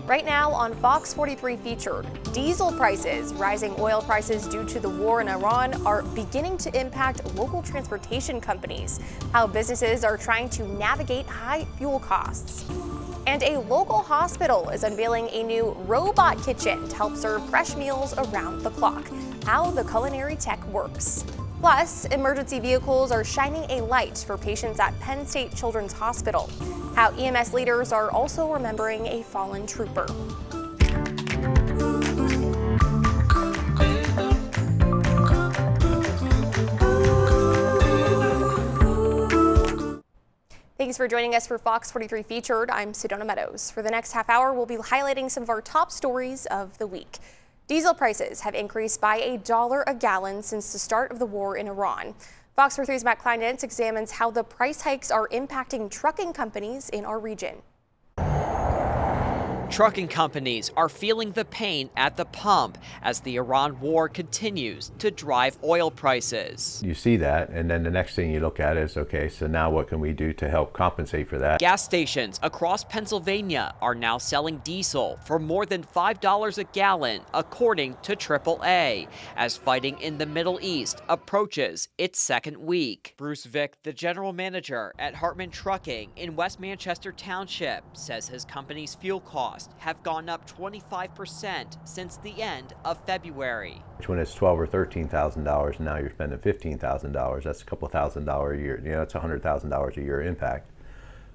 Right now on Fox 43 Featured, diesel prices, rising oil prices due to the war in Iran are beginning to impact local transportation companies, how businesses are trying to navigate high fuel costs. And a local hospital is unveiling a new robot kitchen to help serve fresh meals around the clock, how the culinary tech works. Plus, emergency vehicles are shining a light for patients at Penn State Children's Hospital, how EMS leaders are also remembering a fallen trooper. Thanks for joining us for Fox 43 Featured. I'm Sedona Meadows. For the next half hour, we'll be highlighting some of our top stories of the week. Diesel prices have increased by $1 a gallon since the start of the war in Iran. Fox 43's Matt Kleindentz examines how the price hikes are impacting trucking companies in our region. Trucking companies are feeling the pain at the pump as the Iran war continues to drive oil prices. You see that, and then the next thing you look at is, okay, so now what can we do to help compensate for that? Gas stations across Pennsylvania are now selling diesel for more than $5 a gallon, according to AAA, as fighting in the Middle East approaches its second week. Bruce Vick, the general manager at Hartman Trucking in West Manchester Township, says his company's fuel costs have gone up 25% since the end of February. When it's $12,000 or $13,000 and now you're spending $15,000, that's a couple $1,000s a year. You know, it's $100,000 a year impact.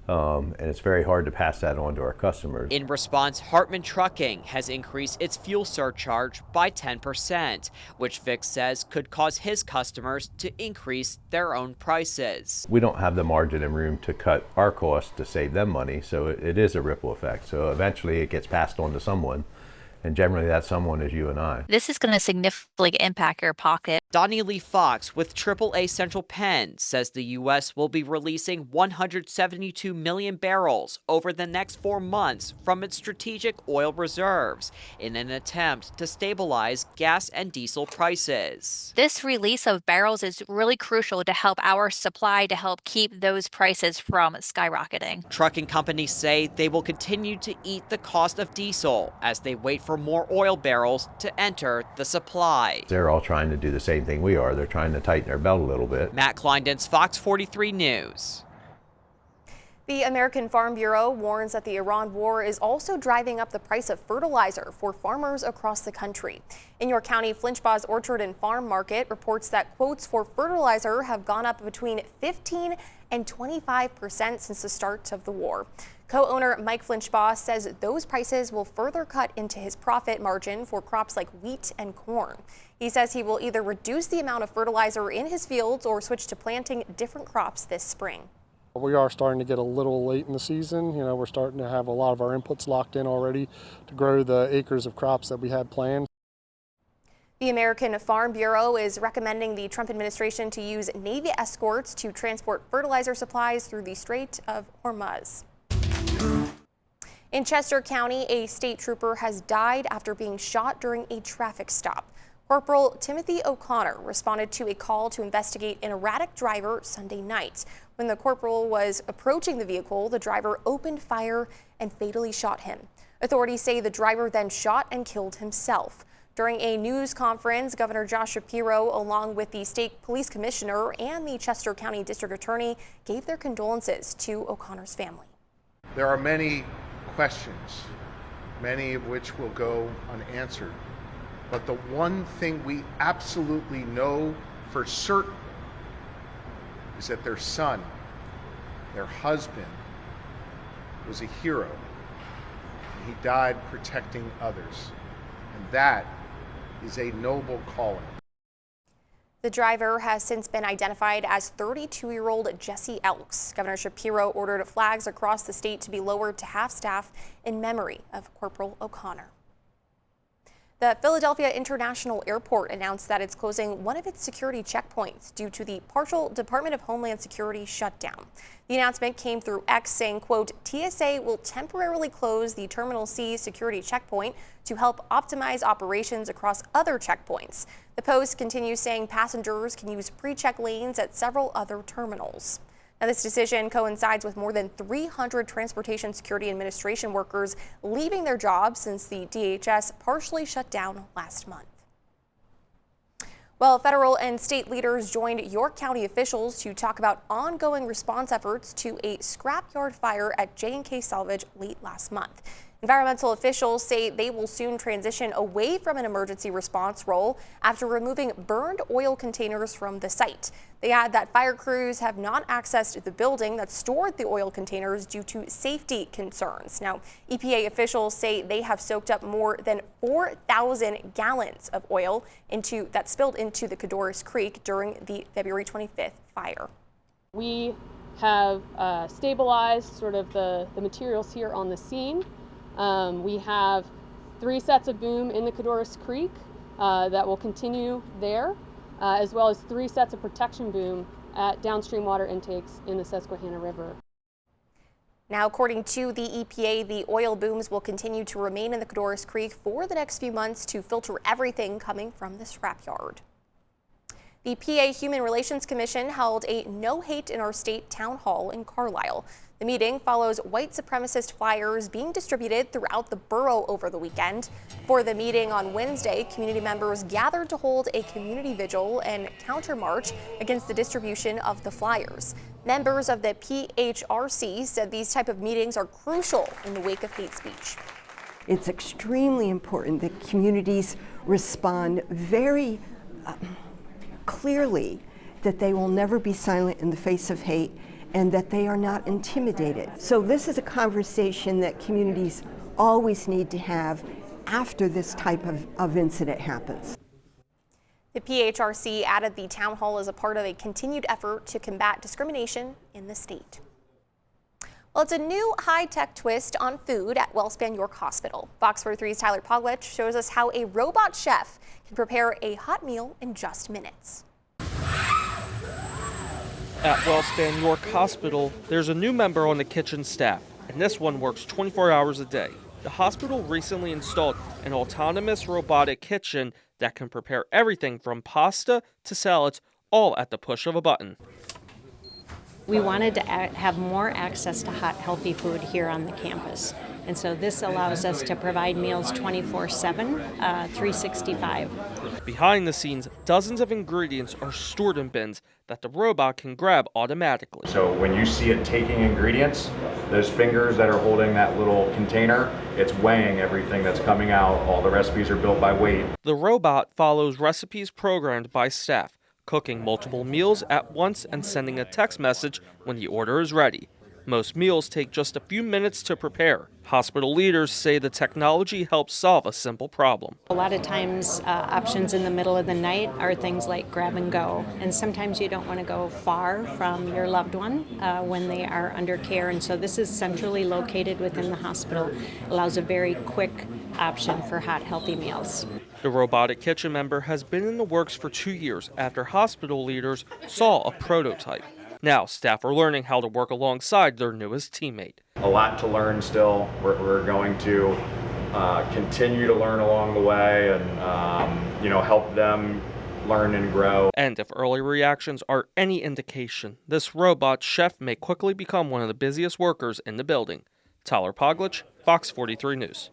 And it's very hard to pass that on to our customers. In response, Hartman Trucking has increased its fuel surcharge by 10%, which Vic says could cause his customers to increase their own prices. We don't have the margin and room to cut our costs to save them money, so it is a ripple effect. So eventually it gets passed on to someone, and generally that someone is you and I. This is going to significantly impact your pocket. Donnie Lee Fox with AAA Central Penn says the U.S. will be releasing 172 million barrels over the next 4 months from its strategic oil reserves in an attempt to stabilize gas and diesel prices. This release of barrels is really crucial to help our supply to help keep those prices from skyrocketing. Trucking companies say they will continue to eat the cost of diesel as they wait for more oil barrels to enter the supply. They're all trying to do the same thing we are. They're trying to tighten their belt a little bit. Matt Kleindentz, Fox 43 News. The American Farm Bureau warns that the Iran war is also driving up the price of fertilizer for farmers across the country. In York County, Flinchbaugh's Orchard and Farm Market reports that quotes for fertilizer have gone up between 15 and 25% since the start of the war. Co-owner Mike Flinchbaugh says those prices will further cut into his profit margin for crops like wheat and corn. He says he will either reduce the amount of fertilizer in his fields or switch to planting different crops this spring. We are starting to get a little late in the season. You know, we're starting to have a lot of our inputs locked in already to grow the acres of crops that we had planned. The American Farm Bureau is recommending the Trump administration to use Navy escorts to transport fertilizer supplies through the Strait of Hormuz. In Chester County, a state trooper has died after being shot during a traffic stop. Corporal Timothy O'Connor responded to a call to investigate an erratic driver Sunday night. When the corporal was approaching the vehicle, the driver opened fire and fatally shot him. Authorities say the driver then shot and killed himself. During a news conference, Governor Josh Shapiro, along with the state police commissioner and the Chester County district attorney, gave their condolences to O'Connor's family. There are many questions, many of which will go unanswered. But the one thing we absolutely know for certain is that their son, their husband, was a hero. And he died protecting others. And that is a noble calling. The driver has since been identified as 32-year-old Jesse Elks. Governor Shapiro ordered flags across the state to be lowered to half-staff in memory of Corporal O'Connor. The Philadelphia International Airport announced that it's closing one of its security checkpoints due to the partial Department of Homeland Security shutdown. The announcement came through X saying, quote, TSA will temporarily close the Terminal C security checkpoint to help optimize operations across other checkpoints. The Post continues saying passengers can use pre-check lanes at several other terminals. Now, this decision coincides with more than 300 Transportation Security Administration workers leaving their jobs since the DHS partially shut down last month. Well, federal and state leaders joined York County officials to talk about ongoing response efforts to a scrapyard fire at J&K Salvage late last month. Environmental officials say they will soon transition away from an emergency response role after removing burned oil containers from the site. They add that fire crews have not accessed the building that stored the oil containers due to safety concerns. Now, EPA officials say they have soaked up more than 4,000 gallons of oil that spilled into the Codorus Creek during the February 25th fire. We have stabilized sort of the materials here on the scene. We have 3 sets of boom in the Codorus Creek that will continue there, as well as 3 sets of protection boom at downstream water intakes in the Susquehanna River. Now, according to the EPA, the oil booms will continue to remain in the Codorus Creek for the next few months to filter everything coming from the scrapyard. The PA Human Relations Commission held a No Hate in Our State town hall in Carlisle. The meeting follows white supremacist flyers being distributed throughout the borough over the weekend. For the meeting on Wednesday, community members gathered to hold a community vigil and counter march against the distribution of the flyers. Members of the PHRC said these type of meetings are crucial in the wake of hate speech. It's extremely important that communities respond very clearly that they will never be silent in the face of hate and that they are not intimidated. So this is a conversation that communities always need to have after this type of incident happens. The PHRC added the town hall as a part of a continued effort to combat discrimination in the state. Well, it's a new high-tech twist on food at WellSpan York Hospital. FOX43's Tyler Poglich shows us how a robot chef can prepare a hot meal in just minutes. At WellSpan York Hospital, there's a new member on the kitchen staff, and this one works 24 hours a day. The hospital recently installed an autonomous robotic kitchen that can prepare everything from pasta to salads, all at the push of a button. We wanted to have more access to hot, healthy food here on the campus. And so this allows us to provide meals 24/7, 365. Behind the scenes, dozens of ingredients are stored in bins that the robot can grab automatically. So when you see it taking ingredients, those fingers that are holding that little container, it's weighing everything that's coming out. All the recipes are built by weight. The robot follows recipes programmed by staff, cooking multiple meals at once and sending a text message when the order is ready. Most meals take just a few minutes to prepare. Hospital leaders say the technology helps solve a simple problem. A lot of times options in the middle of the night are things like grab and go. And sometimes you don't want to go far from your loved one when they are under care. And so this is centrally located within the hospital. It allows a very quick option for hot, healthy meals. The robotic kitchen member has been in the works for 2 years after hospital leaders saw a prototype. Now, staff are learning how to work alongside their newest teammate. A lot to learn still. We're going to continue to learn along the way and help them learn and grow. And if early reactions are any indication, this robot chef may quickly become one of the busiest workers in the building. Tyler Poglich, Fox 43 News.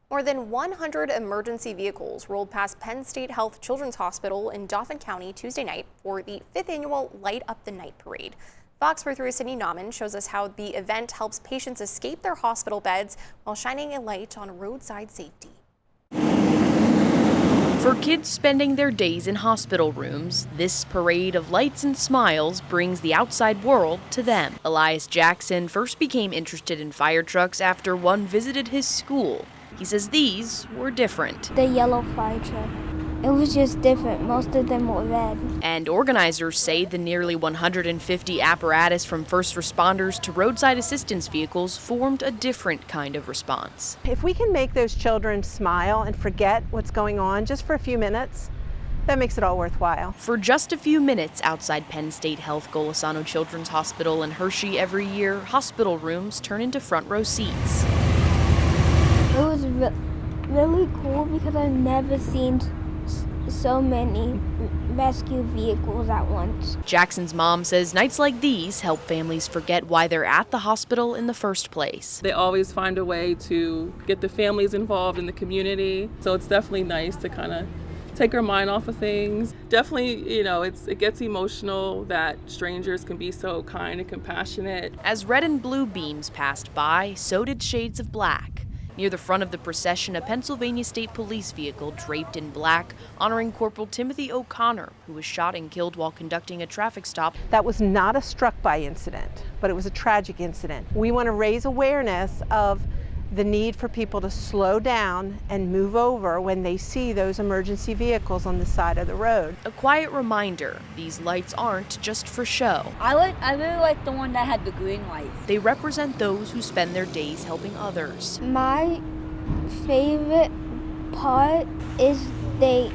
More than 100 emergency vehicles rolled past Penn State Health Children's Hospital in Dauphin County Tuesday night for the 5th annual Light Up the Night Parade. Fox 43's Sydney Nauman shows us how the event helps patients escape their hospital beds while shining a light on roadside safety. For kids spending their days in hospital rooms, this parade of lights and smiles brings the outside world to them. Elias Jackson first became interested in fire trucks after one visited his school. He says these were different. The yellow fire truck. It was just different. Most of them were red. And organizers say the nearly 150 apparatus from first responders to roadside assistance vehicles formed a different kind of response. If we can make those children smile and forget what's going on just for a few minutes, that makes it all worthwhile. For just a few minutes outside Penn State Health Golisano Children's Hospital in Hershey every year, hospital rooms turn into front row seats. It was really cool because I've never seen so many rescue vehicles at once. Jackson's mom says nights like these help families forget why they're at the hospital in the first place. They always find a way to get the families involved in the community, so it's definitely nice to kind of take our mind off of things. Definitely, it gets emotional that strangers can be so kind and compassionate. As red and blue beams passed by, so did shades of black. Near the front of the procession, a Pennsylvania State Police vehicle draped in black, honoring Corporal Timothy O'Connor, who was shot and killed while conducting a traffic stop. That was not a struck-by incident, but it was a tragic incident. We want to raise awareness of the need for people to slow down and move over when they see those emergency vehicles on the side of the road. A quiet reminder, these lights aren't just for show. I really like the one that had the green lights. They represent those who spend their days helping others. My favorite part is they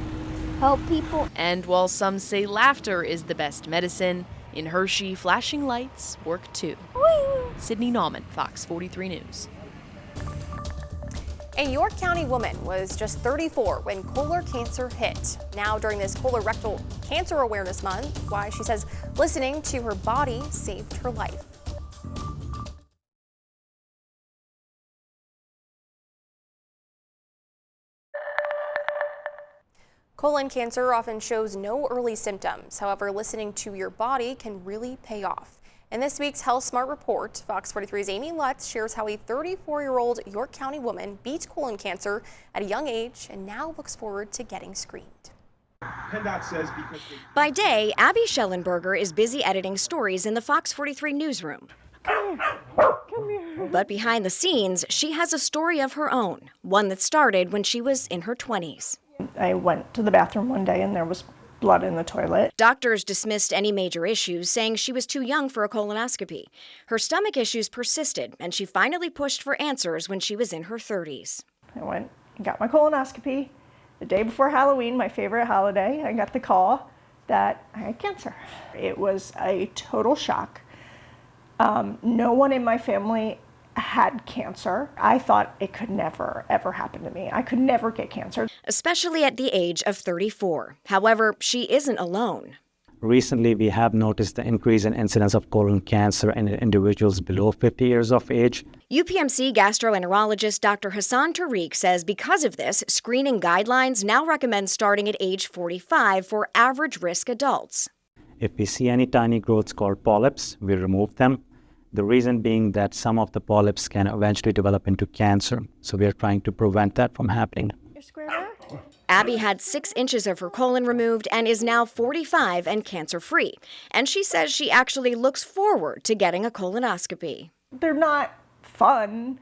help people. And while some say laughter is the best medicine, in Hershey, flashing lights work too. Sydney Nauman, Fox 43 News. A York County woman was just 34 when colon cancer hit. Now, during this colorectal cancer awareness month, why she says listening to her body saved her life. Colon cancer often shows no early symptoms. However, listening to your body can really pay off. In this week's Health Smart Report, Fox 43's Amy Lutz shares how a 34-year-old York County woman beat colon cancer at a young age and now looks forward to getting screened. By day, Abby Schellenberger is busy editing stories in the Fox 43 newsroom. Come here. But behind the scenes, she has a story of her own, one that started when she was in her 20s. I went to the bathroom one day and there was blood in the toilet. Doctors dismissed any major issues, saying she was too young for a colonoscopy. Her stomach issues persisted, and she finally pushed for answers when she was in her 30s. I went and got my colonoscopy. The day before Halloween, my favorite holiday, I got the call that I had cancer. It was a total shock. No one in my family had cancer. I thought it could never, ever happen to me. I could never get cancer. Especially at the age of 34. However, she isn't alone. Recently, we have noticed the increase in incidence of colon cancer in individuals below 50 years of age. UPMC gastroenterologist Dr. Hassan Tariq says because of this, screening guidelines now recommend starting at age 45 for average risk adults. If we see any tiny growths called polyps, we remove them. The reason being that some of the polyps can eventually develop into cancer, so we are trying to prevent that from happening. Abby had 6 inches of her colon removed and is now 45 and cancer-free. And she says she actually looks forward to getting a colonoscopy. They're not fun,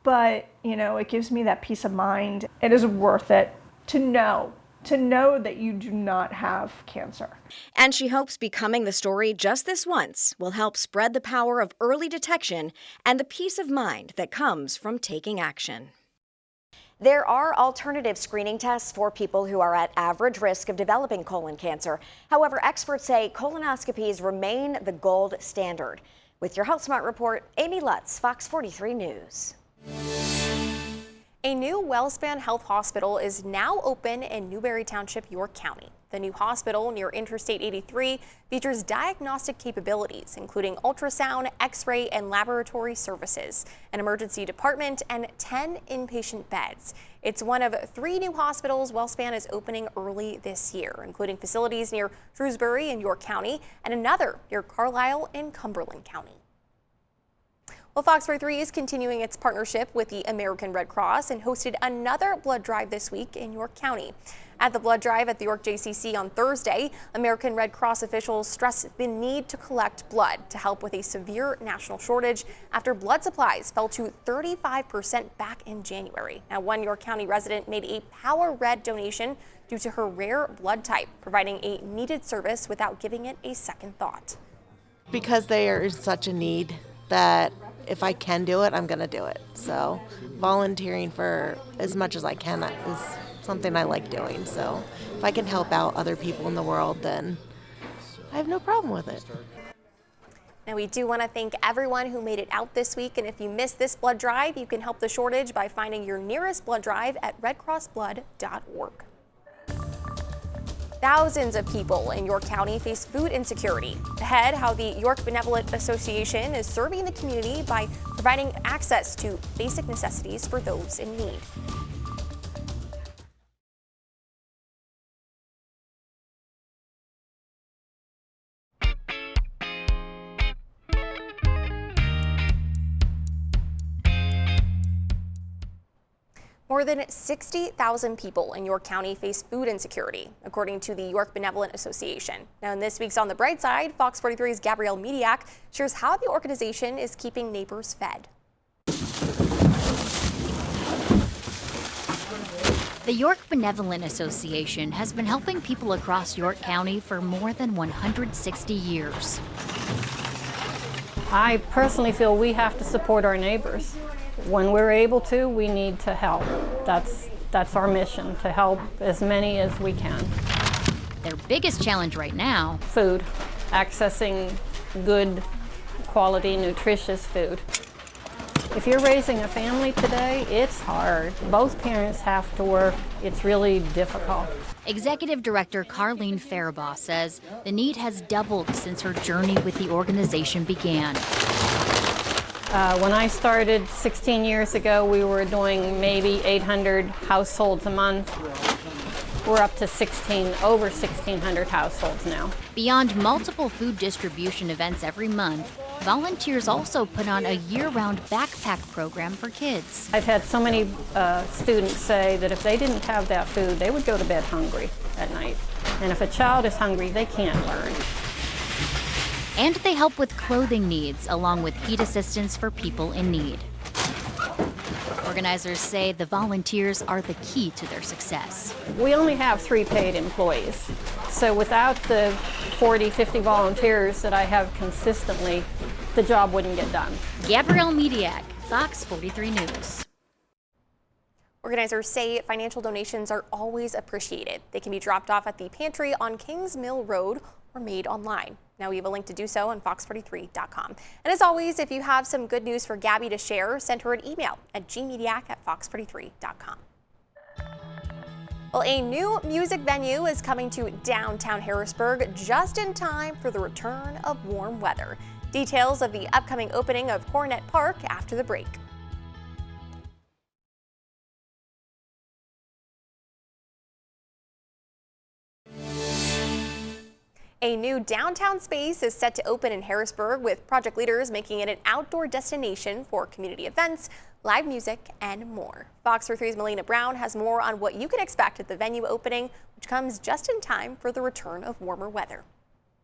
but, it gives me that peace of mind. It is worth it to know that you do not have cancer. And she hopes becoming the story just this once will help spread the power of early detection and the peace of mind that comes from taking action. There are alternative screening tests for people who are at average risk of developing colon cancer. However, experts say colonoscopies remain the gold standard. With your Health Smart Report, Amy Lutz, Fox 43 News. A new WellSpan Health Hospital is now open in Newberry Township, York County. The new hospital near Interstate 83 features diagnostic capabilities, including ultrasound, x-ray, and laboratory services, an emergency department, and 10 inpatient beds. It's one of 3 new hospitals WellSpan is opening early this year, including facilities near Shrewsbury in York County and another near Carlisle in Cumberland County. Well, Fox 43 is continuing its partnership with the American Red Cross and hosted another blood drive this week in York County. At the blood drive at the York JCC on Thursday, American Red Cross officials stressed the need to collect blood to help with a severe national shortage after blood supplies fell to 35% back in January. Now, one York County resident made a Power Red donation due to her rare blood type, providing a needed service without giving it a second thought. Because they are in such a need that if I can do it, I'm going to do it. So volunteering for as much as I can is something I like doing. So if I can help out other people in the world, then I have no problem with it. Now, we do want to thank everyone who made it out this week. And if you missed this blood drive, you can help the shortage by finding your nearest blood drive at redcrossblood.org. Thousands of people in York County face food insecurity. Ahead, how the York Benevolent Association is serving the community by providing access to basic necessities for those in need. More than 60,000 people in York County face food insecurity, according to the York Benevolent Association. Now, in this week's On the Bright Side, Fox 43's Gabrielle Mediak shares how the organization is keeping neighbors fed. The York Benevolent Association has been helping people across York County for more than 160 years. I personally feel we have to support our neighbors. When we're able to, we need to help. That's our mission, to help as many as we can. Their biggest challenge right now: food, accessing good, quality, nutritious food. If you're raising a family today, it's hard. Both parents have to work. It's really difficult. Executive Director Carlene Faribaugh says the need has doubled since her journey with the organization began. When I started 16 years ago, we were doing maybe 800 households a month. We're up to over 1,600 households now. Beyond multiple food distribution events every month, volunteers also put on a year-round backpack program for kids. I've had so many students say that if they didn't have that food, they would go to bed hungry at night. And if a child is hungry, they can't learn. And they help with clothing needs, along with heat assistance for people in need. Organizers say the volunteers are the key to their success. We only have 3 paid employees. So without the 40, 50 volunteers that I have consistently, the job wouldn't get done. Gabrielle Mediak, Fox 43 News. Organizers say financial donations are always appreciated. They can be dropped off at the pantry on Kings Mill Road or made online. Now we have a link to do so on fox43.com. And as always, if you have some good news for Gabby to share, send her an email at gmediac@fox43.com. Well, a new music venue is coming to downtown Harrisburg just in time for the return of warm weather. Details of the upcoming opening of Cornet Park after the break. A new downtown space is set to open in Harrisburg, with project leaders making it an outdoor destination for community events, live music, and more. Fox 43's Melina Brown has more on what you can expect at the venue opening, which comes just in time for the return of warmer weather.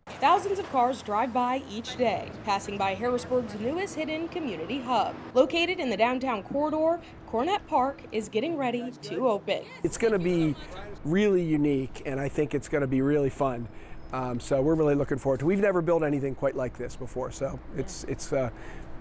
Thousands of cars drive by each day, passing by Harrisburg's newest hidden community hub. Located in the downtown corridor, Cornet Park is getting ready to open. It's going to be really unique, and I think it's going to be really fun. So we're really looking forward to it. We've never built anything quite like this before, so it's going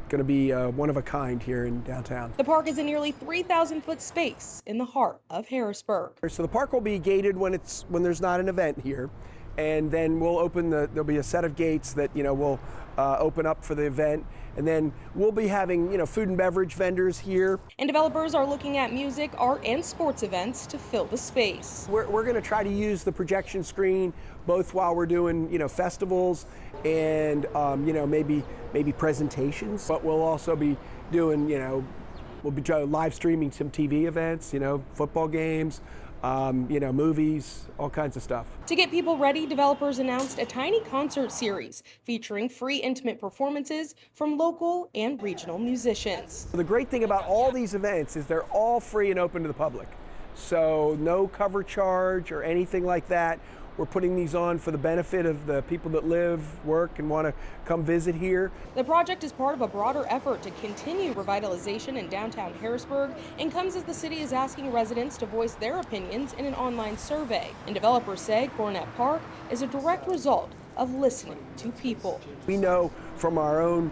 to be one of a kind here in downtown. The park is a nearly 3,000-foot space in the heart of Harrisburg. So the park will be gated when there's not an event here, and then we'll open there'll be a set of gates that will open up for the event, and then we'll be having food and beverage vendors here. And developers are looking at music, art, and sports events to fill the space. We're going to try to use the projection screen both while we're doing festivals and maybe presentations, but we'll also be doing we'll be live streaming some TV events, football games, movies, all kinds of stuff. To get people ready, developers announced a tiny concert series featuring free intimate performances from local and regional musicians. The great thing about all these events is they're all free and open to the public. So no cover charge or anything like that. We're putting these on for the benefit of the people that live, work, and want to come visit here. The project is part of a broader effort to continue revitalization in downtown Harrisburg and comes as the city is asking residents to voice their opinions in an online survey. And developers say Cornet Park is a direct result of listening to people. We know from our own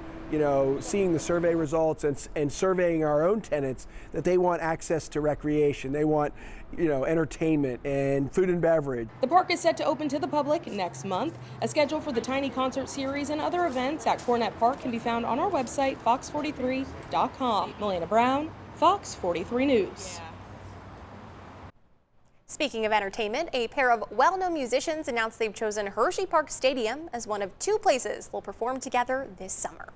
seeing the survey results and surveying our own tenants that they want access to recreation. They want, entertainment and food and beverage. The park is set to open to the public next month. A schedule for the tiny concert series and other events at Cornet Park can be found on our website, fox43.com. Melina Brown, Fox 43 News. Speaking of entertainment, a pair of well-known musicians announced they've chosen Hershey Park Stadium as one of 2 places they'll perform together this summer.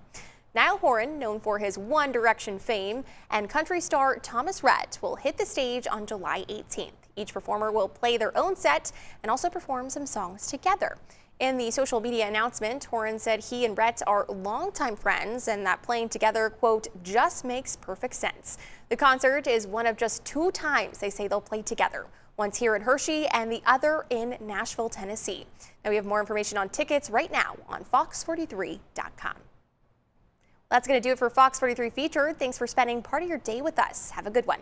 Niall Horan, known for his One Direction fame, and country star Thomas Rhett will hit the stage on July 18th. Each performer will play their own set and also perform some songs together. In the social media announcement, Horan said he and Rhett are longtime friends and that playing together, quote, just makes perfect sense. The concert is one of just 2 times they say they'll play together. Once here at Hershey and the other in Nashville, Tennessee. Now we have more information on tickets right now on FOX43.com. That's going to do it for Fox 43 Featured. Thanks for spending part of your day with us. Have a good one.